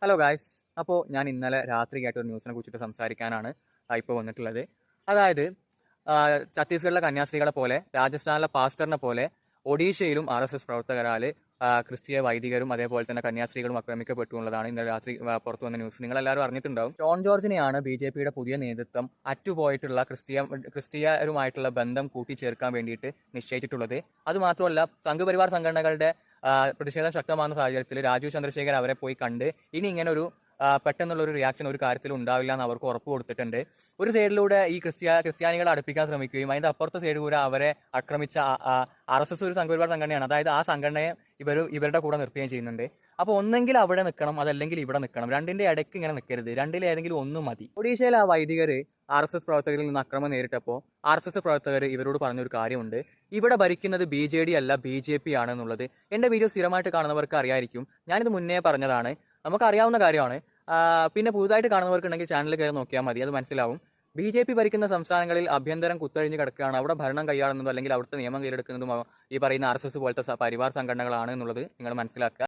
Hello guys. അപ്പോൾ ഞാൻ ഇന്നലെ രാത്രി കേട്ട ഒരു ന്യൂസിനെ കുറിച്ചിട്ട് സംസാരിക്കാനാണ് ഇപ്പോൾ വന്നിട്ടുള്ളത്. അതായത് ഛത്തീസ്ഗഡിലെ കന്യാസ്ത്രീകളെ പോലെ രാജസ്ഥാനിലെ പാസ്റ്ററിനെ പോലെ ഒഡീഷയിലും RSS പ്രവർത്തകരാൽ ക്രിസ്തീയ വൈദികരും അതേപോലെ തന്നെ കന്യാസ്ത്രീകളും ആക്രമിക്കപ്പെട്ടു എന്നുള്ളതാണ് ഇന്നലെ രാത്രി പുറത്തു വന്ന ന്യൂസ്. നിങ്ങളെല്ലാവരും അറിഞ്ഞിട്ടുണ്ടാവും. ജോൺ ജോർജിനെയാണ് BJPയുടെ പുതിയ നേതൃത്വം അറ്റുപോയിട്ടുള്ള ക്രിസ്തീയരുമായിട്ടുള്ള ബന്ധം കൂട്ടിച്ചേർക്കാൻ വേണ്ടിയിട്ട് നിശ്ചയിച്ചിട്ടുള്ളത്. അതുമാത്രമല്ല, സംഘപരിവാർ സംഘടനകളുടെ പ്രതിഷേധം ശക്തമാകുന്ന സാഹചര്യത്തിൽ രാജീവ് ചന്ദ്രശേഖർ അവരെ പോയി കണ്ട് ഇനി ഇങ്ങനെ ഒരു പെട്ടെന്നുള്ള ഒരു റിയാക്ഷൻ ഒരു കാര്യത്തിൽ ഉണ്ടാവില്ല എന്ന് അവർക്ക് ഉറപ്പ് കൊടുത്തിട്ടുണ്ട്. ഒരു സൈഡിലൂടെ ഈ ക്രിസ്ത്യാനികളെ അടുപ്പിക്കാൻ ശ്രമിക്കുകയും അതിന്റെ അപ്പുറത്തെ സൈഡ് കൂടെ അവരെ ആക്രമിച്ച RSS ഒരു സംഘപരിവാർ സംഘടനയാണ്. അതായത് ആ സംഘടനയെ ഇവരുടെ കൂടെ നിർത്തുകയും ചെയ്യുന്നുണ്ട്. അപ്പോൾ ഒന്നെങ്കിൽ അവിടെ നിൽക്കണം, അതല്ലെങ്കിൽ ഇവിടെ നിൽക്കണം. രണ്ടിന്റെ ഇടയ്ക്ക് ഇങ്ങനെ നിൽക്കരുത്. രണ്ടിലേതെങ്കിലും ഒന്നും മതി. ഒഡീഷയിൽ ആ വൈദികർ RSS പ്രവർത്തകരിൽ നിന്ന് അക്രമം നേരിട്ടപ്പോൾ RSS പ്രവർത്തകർ ഇവരോട് പറഞ്ഞൊരു കാര്യമുണ്ട്: ഇവിടെ ഭരിക്കുന്നത് BJD അല്ല BJP ആണെന്നുള്ളത്. എൻ്റെ വീഡിയോ സ്ഥിരമായിട്ട് കാണുന്നവർക്ക് അറിയായിരിക്കും. ഞാനിത് മുന്നേ പറഞ്ഞതാണ്, നമുക്കറിയാവുന്ന കാര്യമാണ്. പിന്നെ പുതുതായിട്ട് കാണുന്നവർക്കുണ്ടെങ്കിൽ ചാനൽ കയറി നോക്കിയാൽ മതി, അത് മനസ്സിലാവും. BJP ഭരിക്കുന്ന സംസ്ഥാനങ്ങളിൽ ആഭ്യന്തരം കുത്തഴിഞ്ഞ് കിടക്കുകയാണ്. അവിടെ ഭരണം കൈയാളുന്നതും അല്ലെങ്കിൽ അവിടുത്തെ നിയമം കയ്യിലെടുക്കുന്നതും ഈ പറയുന്ന RSS പോലത്തെ പരിവാർ സംഘടനകളാണ് എന്നുള്ളത് നിങ്ങൾ മനസ്സിലാക്കുക.